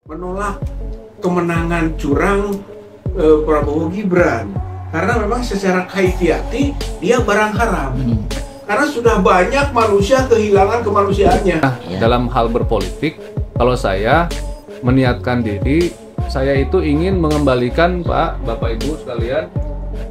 menolak kemenangan curang Prabowo Gibran karena memang secara kaifiati dia barang haram. Karena sudah banyak manusia kehilangan kemanusiaannya. Dalam hal berpolitik, kalau saya meniatkan diri, saya itu ingin mengembalikan Bapak Ibu sekalian,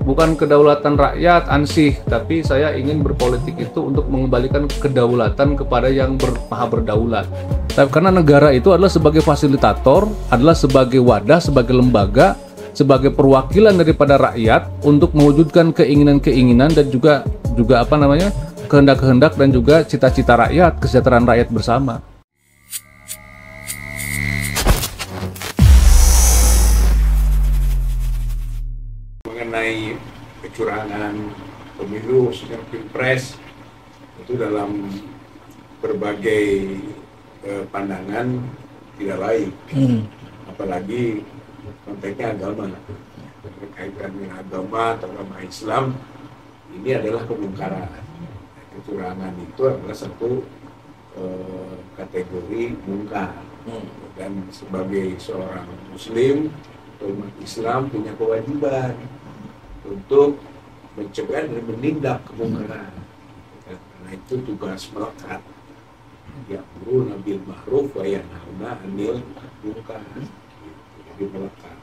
bukan kedaulatan rakyat ansih, tapi saya ingin berpolitik itu untuk mengembalikan kedaulatan kepada yang maha berdaulat. Tapi karena negara itu adalah sebagai fasilitator, adalah sebagai wadah, sebagai lembaga, sebagai perwakilan daripada rakyat untuk mewujudkan keinginan-keinginan dan juga kehendak-kehendak dan juga cita-cita rakyat, kesejahteraan rakyat bersama. Mengenai kecurangan pemilu, khususnya pilpres, itu dalam berbagai pandangan tidak baik, apalagi konteksnya agama. Berkaitan dengan agama atau agama Islam, ini adalah kemungkaran. Kecurangan itu adalah satu kategori mungkar, dan sebagai seorang Muslim, umat Islam punya kewajiban untuk mencegah dan menindak kemungkaran. Karena itu tugas melekat. Ya'muruna bil ma'ruf wa yanhauna 'anil munkar. Jadi melekat.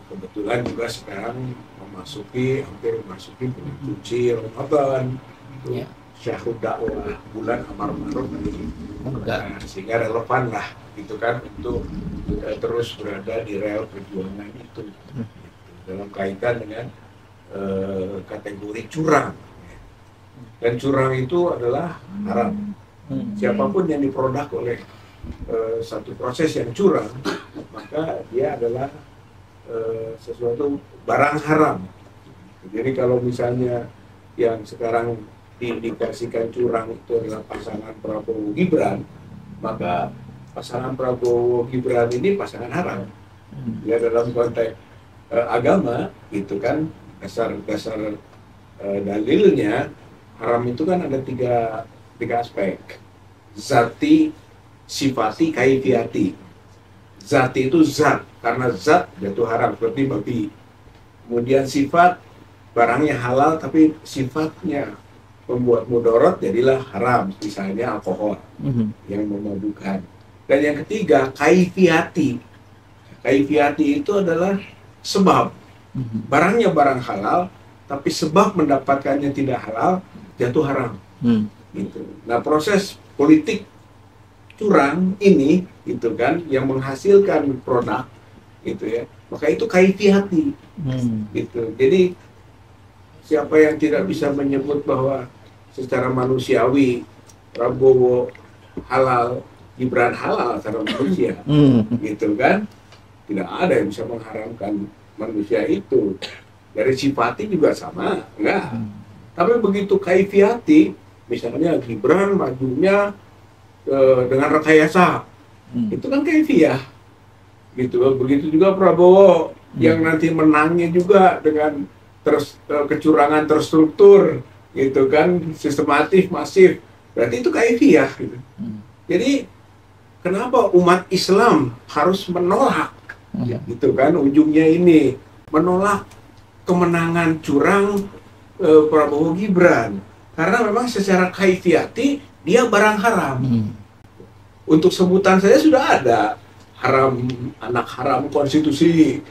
Kebetulan juga sekarang hampir memasuki bulan suci Ramadan. Syahrul dakwah, bulan amar ma'ruf nahi munkar, sehingga relevan lah gitu kan untuk terus berada di rel perjuangan itu dalam kaitan dengan kategori curang. Dan curang itu adalah haram. Siapapun yang diproduk oleh satu proses yang curang, maka dia adalah sesuatu barang haram. Jadi kalau misalnya yang sekarang diindikasikan curang itu adalah pasangan Prabowo Gibran, maka pasangan Prabowo Gibran ini pasangan haram. Ya, dalam konteks agama itu kan dasar dalilnya haram itu kan ada tiga aspek: zati, sifati, kaifiati. Zati itu zat, karena zat jatuh haram seperti babi. Kemudian sifat, barangnya halal tapi sifatnya membuat mudarat, jadilah haram, misalnya alkohol yang memabukkan. Dan yang ketiga, kaifiati. Kaifiati itu adalah sebab. Barangnya barang halal, tapi sebab mendapatkannya tidak halal, jatuh haram. Gitu. Nah, proses politik curang ini, gitu kan, yang menghasilkan produk, gitu ya. Maka itu kaifiati. Gitu. Jadi siapa yang tidak bisa menyebut bahwa secara manusiawi Prabowo halal, Gibran halal secara manusia, gitu kan, tidak ada yang bisa mengharamkan manusia itu. Dari sifati juga sama, enggak. Tapi begitu kaifiati, misalnya Gibran majunya dengan rekayasa, itu kan kaifiah, gitu. Begitu juga Prabowo yang nanti menangnya juga dengan kecurangan terstruktur, gitu kan, sistematif, masif, berarti itu kaifiah, gitu. Jadi kenapa umat Islam harus menolak, gitu kan, ujungnya ini menolak kemenangan curang Prabowo Gibran karena memang secara kaifiati dia barang haram. Untuk sebutan saya sudah ada, haram, anak haram konstitusi,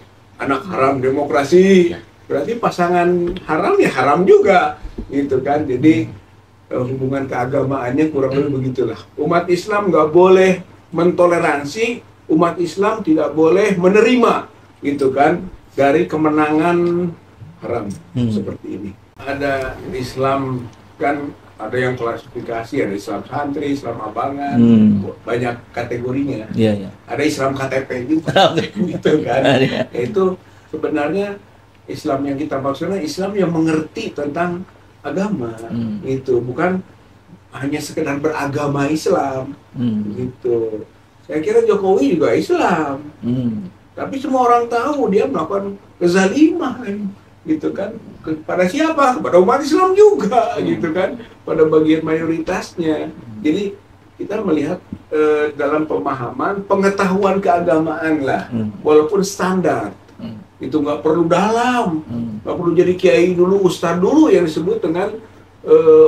anak haram demokrasi. Berarti pasangan haram ya haram juga, gitu kan. Jadi hubungan keagamaannya kurang lebih begitulah. Umat Islam nggak boleh mentoleransi, umat Islam tidak boleh menerima, gitu kan, dari kemenangan haram seperti ini. Ada Islam kan, ada yang klasifikasi, ada Islam santri, Islam abangan, banyak kategorinya. Ada Islam KTP juga, gitu kan. Itu sebenarnya Islam yang kita maksudnya Islam yang mengerti tentang agama, itu bukan hanya sekedar beragama Islam, gitu. Saya kira Jokowi juga Islam, tapi semua orang tahu dia melakukan kezaliman, gitu kan, kepada siapa? Kepada umat Islam juga, gitu kan, pada bagian mayoritasnya. Jadi kita melihat dalam pemahaman pengetahuan keagamaan lah, walaupun standar. Itu nggak perlu dalam, nggak perlu jadi kiai dulu, ustadz dulu yang disebut dengan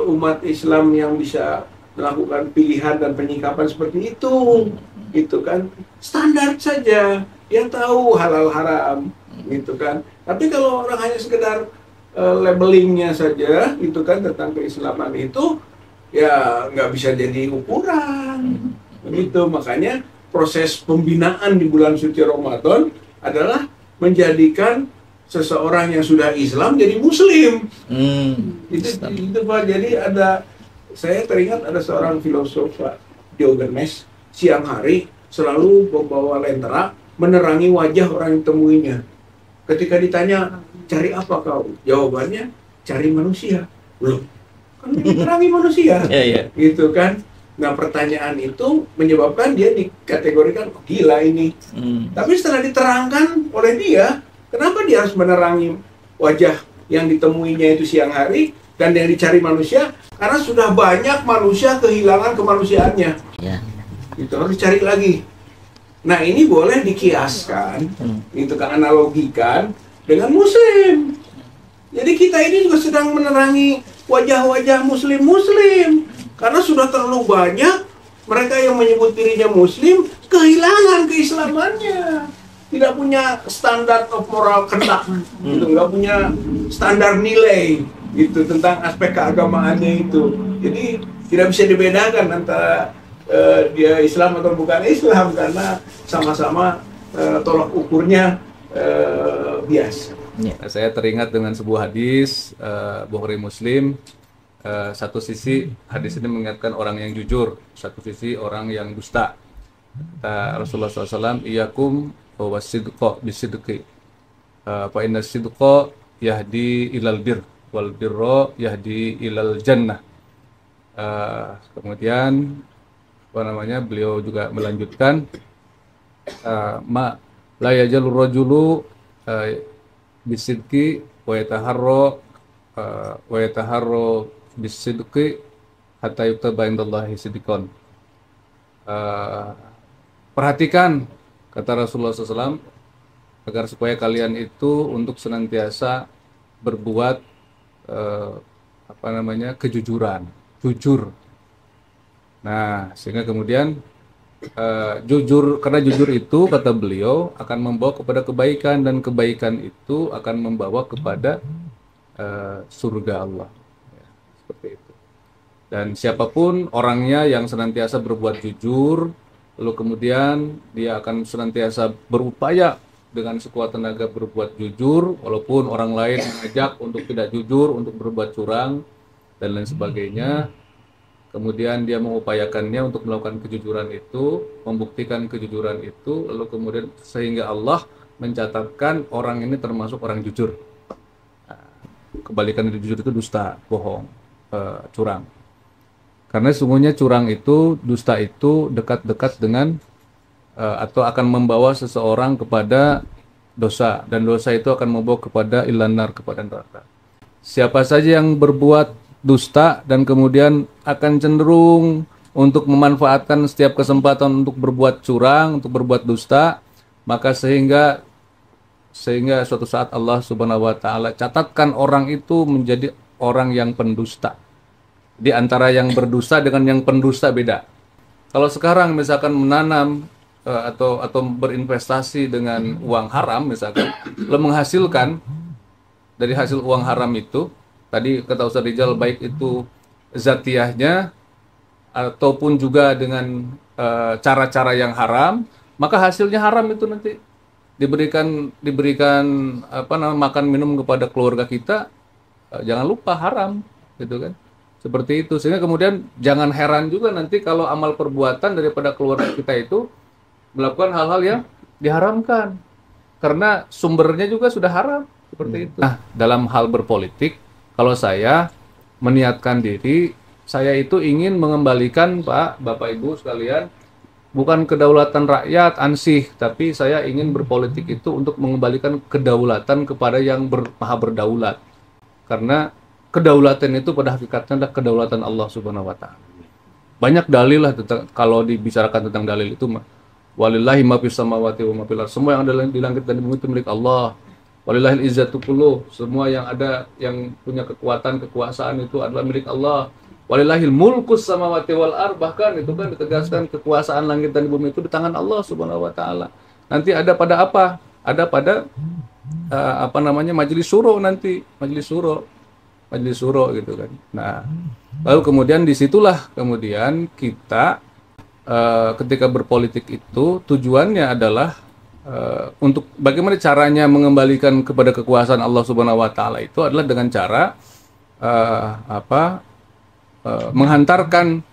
umat Islam yang bisa melakukan pilihan dan penyikapan seperti itu, gitu kan. Standar saja, dia tahu halal haram, gitu kan. Tapi kalau orang hanya sekedar labelingnya saja, gitu kan, tentang keislaman itu, ya nggak bisa jadi ukuran, begitu. Makanya proses pembinaan di bulan suci Ramadan adalah menjadikan seseorang yang sudah Islam jadi Muslim. Itu Pak. Jadi saya teringat ada seorang filosof, Pak Diogenes, siang hari selalu membawa lentera menerangi wajah orang yang temuinya. Ketika ditanya, cari apa kau? Jawabannya, cari manusia. Loh, kan menerangi manusia, gitu kan? Nah, pertanyaan itu menyebabkan dia dikategorikan gila ini. Tapi setelah diterangkan oleh dia, kenapa dia harus menerangi wajah yang ditemuinya itu siang hari dan yang dicari manusia? Karena sudah banyak manusia kehilangan kemanusiaannya. Itu harus dicari lagi. Nah, ini boleh dikiaskan, itu kan, analogikan dengan Muslim. Jadi kita ini juga sedang menerangi wajah-wajah Muslim. Karena sudah terlalu banyak mereka yang menyebut dirinya Muslim kehilangan keislamannya, tidak punya standar of moral conduct, gitu, nggak punya standar nilai itu tentang aspek keagamaannya itu. Jadi tidak bisa dibedakan antara dia Islam atau bukan Islam karena sama-sama tolak ukurnya biasa. Saya teringat dengan sebuah hadis Bukhari Muslim. Satu sisi hadis ini mengingatkan orang yang jujur, satu sisi orang yang dusta. Kata Rasulullah SAW, iyakum wasidqa bisidqi, fa inna sidqa yahdi ilal bir wal birra yahdi ilal jannah. Kemudian beliau juga melanjutkan, ma la yajalur rajulu bisidqi wa yataharra bisidqi hatta yuktaba indallahi sidqan. Perhatikan, kata Rasulullah SAW, agar supaya kalian itu untuk senantiasa berbuat kejujuran, jujur. Nah, sehingga kemudian jujur, karena jujur itu kata beliau akan membawa kepada kebaikan, dan kebaikan itu akan membawa kepada surga Allah. Seperti itu. Dan siapapun orangnya yang senantiasa berbuat jujur, lalu kemudian dia akan senantiasa berupaya dengan sekuat tenaga berbuat jujur, walaupun orang lain mengajak untuk tidak jujur, untuk berbuat curang dan lain sebagainya. Kemudian dia mengupayakannya untuk melakukan kejujuran itu, membuktikan kejujuran itu, lalu kemudian sehingga Allah mencatatkan orang ini termasuk orang jujur. Kebalikan dari jujur itu dusta, bohong, curang. Karena sungguhnya curang itu, dusta itu dekat-dekat dengan atau akan membawa seseorang kepada dosa, dan dosa itu akan membawa kepada ilanar, kepada neraka. Siapa saja yang berbuat dusta dan kemudian akan cenderung untuk memanfaatkan setiap kesempatan untuk berbuat curang, untuk berbuat dusta, maka sehingga suatu saat Allah Subhanahu wa taala catatkan orang itu menjadi orang yang pendusta. Di antara yang berdusta dengan yang pendusta beda. Kalau sekarang misalkan menanam atau berinvestasi dengan uang haram misalkan, lalu menghasilkan dari hasil uang haram itu, tadi kata Ustaz Rizal, baik itu zatiyahnya ataupun juga dengan cara-cara yang haram, maka hasilnya haram itu nanti diberikan makan minum kepada keluarga kita, jangan lupa haram, gitu kan. Seperti itu. Sehingga kemudian jangan heran juga nanti kalau amal perbuatan daripada keluarga kita itu melakukan hal-hal yang diharamkan, karena sumbernya juga sudah haram, seperti itu. Nah, dalam hal berpolitik, kalau saya meniatkan diri, saya itu ingin mengembalikan, Pak, Bapak Ibu sekalian, bukan kedaulatan rakyat ansih, tapi saya ingin berpolitik itu untuk mengembalikan kedaulatan kepada yang maha berdaulat. Karena kedaulatan itu pada hakikatnya adalah kedaulatan Allah Subhanahu wa taala. banyak dalil lah tentang, kalau dibicarakan tentang dalil itu mah. Walillahi ma fis samawati wa ma fil ardh. Semua yang ada di langit dan di bumi itu milik Allah. Walillahil izzatu kullu. Semua yang ada yang punya kekuatan, kekuasaan itu adalah milik Allah. Walillahil mulkus samawati wal ardh. Bahkan itu kan ditegaskan kekuasaan langit dan bumi itu di tangan Allah Subhanahu wa taala. Nanti ada pada apa? Ada pada apa namanya? Majelis syuro nanti, majelis syuro gitu kan. Nah, lalu kemudian disitulah kemudian kita ketika berpolitik itu tujuannya adalah untuk bagaimana caranya mengembalikan kepada kekuasaan Allah Subhanahu wa taala itu adalah dengan cara menghantarkan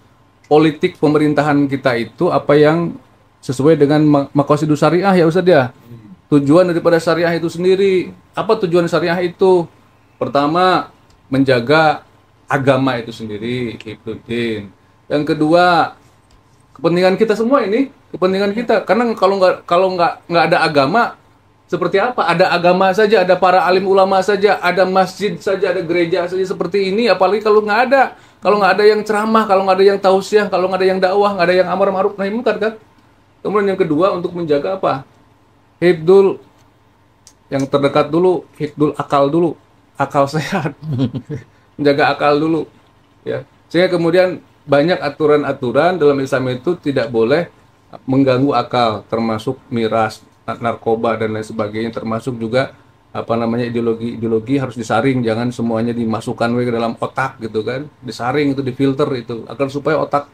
politik pemerintahan kita itu apa yang sesuai dengan maqasidus syariah ya Ustaz ya. Tujuan daripada syariah itu sendiri, apa tujuan syariah itu? Pertama, menjaga agama itu sendiri, hifdzuddin. Yang kedua, kepentingan kita semua ini, kepentingan kita. Karena kalau nggak ada agama, seperti apa? Ada agama saja, ada para alim ulama saja, ada masjid saja, ada gereja saja seperti ini. Apalagi kalau nggak ada yang ceramah, kalau nggak ada yang tausiah, kalau nggak ada yang dakwah, nggak ada yang amar ma'ruf nahi munkar kan? Kemudian yang kedua untuk menjaga apa? Hifdzul, yang terdekat dulu, hifdzul akal dulu, akal sehat, menjaga akal dulu, ya. Sehingga kemudian banyak aturan-aturan dalam Islam itu tidak boleh mengganggu akal, termasuk miras, narkoba dan lain sebagainya, termasuk juga apa namanya ideologi harus disaring, jangan semuanya dimasukkan ke dalam otak gitu kan, disaring itu, difilter itu, agar supaya otak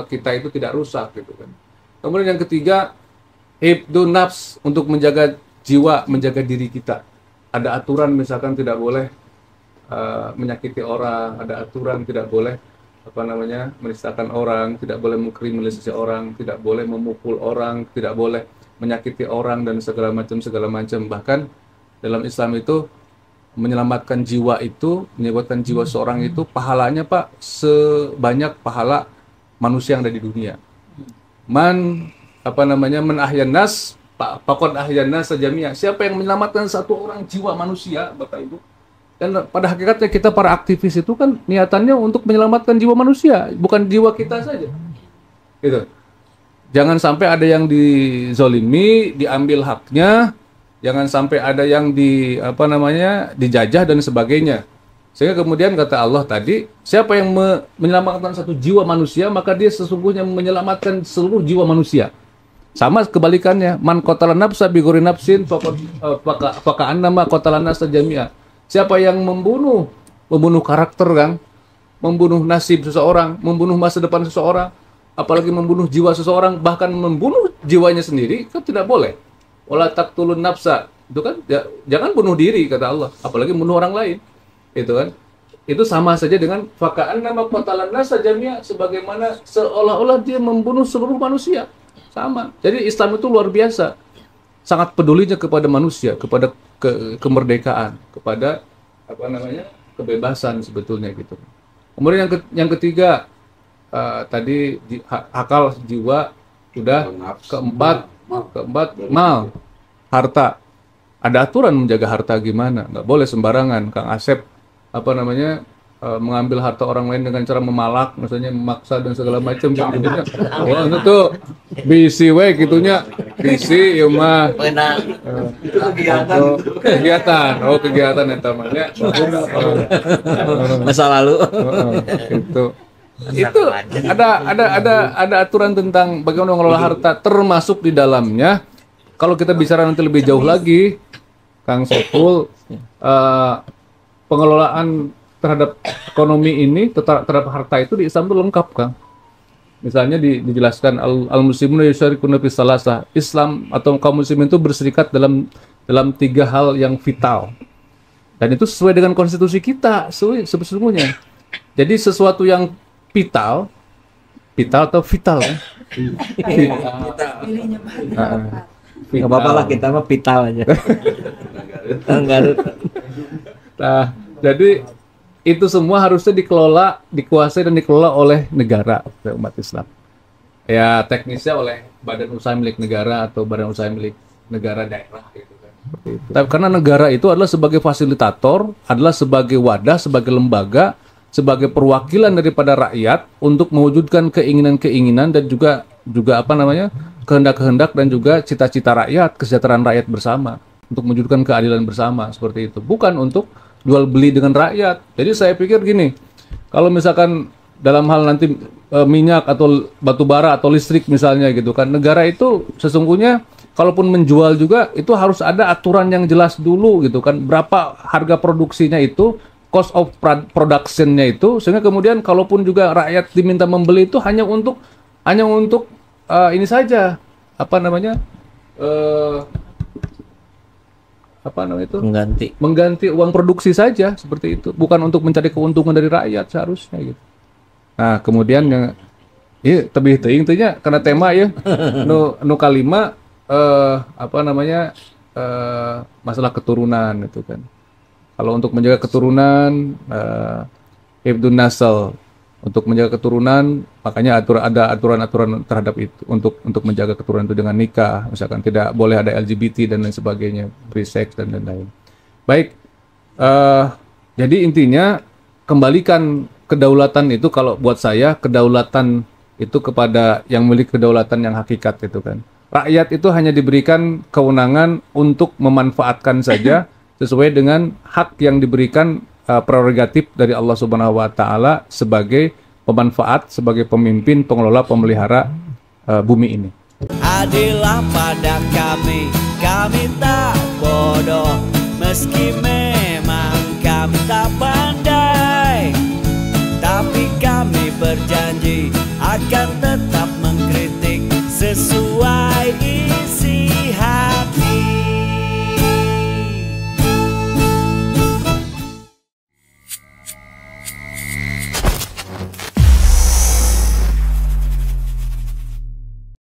kita itu tidak rusak gitu kan. Kemudian yang ketiga, hifdzun nafs, untuk menjaga jiwa, menjaga diri kita. Ada aturan misalkan tidak boleh menyakiti orang, ada aturan tidak boleh menistakan orang, tidak boleh mengkriminalisasi orang, tidak boleh memukul orang, tidak boleh menyakiti orang dan segala macam. Bahkan dalam Islam itu menyelamatkan jiwa seorang itu pahalanya Pak sebanyak pahala manusia yang ada di dunia. Man ahyan nas faqad ahyan nas jami'a. Siapa yang menyelamatkan satu orang jiwa manusia, Bapak Ibu. Dan pada hakikatnya kita para aktivis itu kan niatannya untuk menyelamatkan jiwa manusia, bukan jiwa kita saja. Gitu. Jangan sampai ada yang dizolimi, diambil haknya, jangan sampai ada yang dijajah dan sebagainya. Sehingga kemudian kata Allah tadi, siapa yang menyelamatkan satu jiwa manusia, maka dia sesungguhnya menyelamatkan seluruh jiwa manusia. Sama kebalikannya, man qatala nafsa bi ghairi nafsin faqa'annama qatala nasa jami'a. Siapa yang membunuh karakter kan, membunuh nasib seseorang, membunuh masa depan seseorang, apalagi membunuh jiwa seseorang, bahkan membunuh jiwanya sendiri, kan tidak boleh. Wala taqtulun nafsa, itu kan jangan bunuh diri kata Allah, apalagi membunuh orang lain. Itu kan. Itu sama saja dengan faka'annama qatalan nasa jami'a, sebagaimana seolah-olah dia membunuh seluruh manusia. Sama. Jadi Islam itu luar biasa. Sangat pedulinya kepada manusia, kepada kemerdekaan, kepada kebebasan sebetulnya gitu. Kemudian yang ketiga tadi akal jiwa sudah, keempat mal, harta. Ada aturan menjaga harta gimana? Nggak boleh sembarangan. Kang Asep mengambil harta orang lain dengan cara memalak, misalnya memaksa dan segala macam. Wah itu bisi we gitunya, bisi ya mah. Itu kegiatan. Kegiatan yang namanya masa lalu. Itu ada aturan tentang bagaimana mengelola harta, termasuk di dalamnya. Kalau kita bicara nanti lebih jauh lagi, Kang Saiful, pengelolaan terhadap ekonomi ini, terhadap harta itu di Islam itu lengkap, Kang. Misalnya dijelaskan al-muslimuna yusyarikuna fi salasah. Islam atau kaum muslimin itu berserikat dalam tiga hal yang vital. Dan itu sesuai dengan konstitusi kita sesungguhnya. Jadi sesuatu yang vital atau vital kan? Nggak apa-apa lah, kita mah vital aja. Nah, jadi itu semua harusnya dikuasai dan dikelola oleh negara, oleh umat Islam. Ya teknisnya oleh badan usaha milik negara atau badan usaha milik negara daerah gitu kan. Seperti itu. Tapi karena negara itu adalah sebagai fasilitator, adalah sebagai wadah, sebagai lembaga, sebagai perwakilan daripada rakyat untuk mewujudkan keinginan-keinginan dan juga apa namanya kehendak-kehendak dan juga cita-cita rakyat, kesejahteraan rakyat bersama, untuk mewujudkan keadilan bersama seperti itu, bukan untuk jual beli dengan rakyat. Jadi saya pikir gini, kalau misalkan dalam hal nanti minyak atau batu bara atau listrik misalnya gitu kan, negara itu sesungguhnya kalaupun menjual juga itu harus ada aturan yang jelas dulu gitu kan, berapa harga produksinya itu, cost of production-nya itu, sehingga kemudian kalaupun juga rakyat diminta membeli itu hanya untuk ini saja, apa namanya itu mengganti uang produksi saja seperti itu, bukan untuk mencari keuntungan dari rakyat seharusnya gitu. Nah kemudian yang tebih teuing teh nya karena tema ya nu kalima masalah keturunan itu kan. Kalau untuk menjaga keturunan hifdzun nasl, untuk menjaga keturunan makanya ada aturan-aturan terhadap itu untuk menjaga keturunan itu dengan nikah, misalkan tidak boleh ada LGBT dan lain sebagainya, free sex dan lain-lain. Baik, jadi intinya kembalikan kedaulatan itu, kalau buat saya kedaulatan itu kepada yang memiliki kedaulatan yang hakikat itu kan. Rakyat itu hanya diberikan kewenangan untuk memanfaatkan saja sesuai dengan hak yang diberikan prerogatif dari Allah Subhanahu wa taala sebagai pemanfaat, sebagai pemimpin, pengelola, pemelihara bumi ini. Adillah pada kami tak bodoh, meski memang kami tak pandai, tapi kami berjanji akan tetap mengkritik sesuai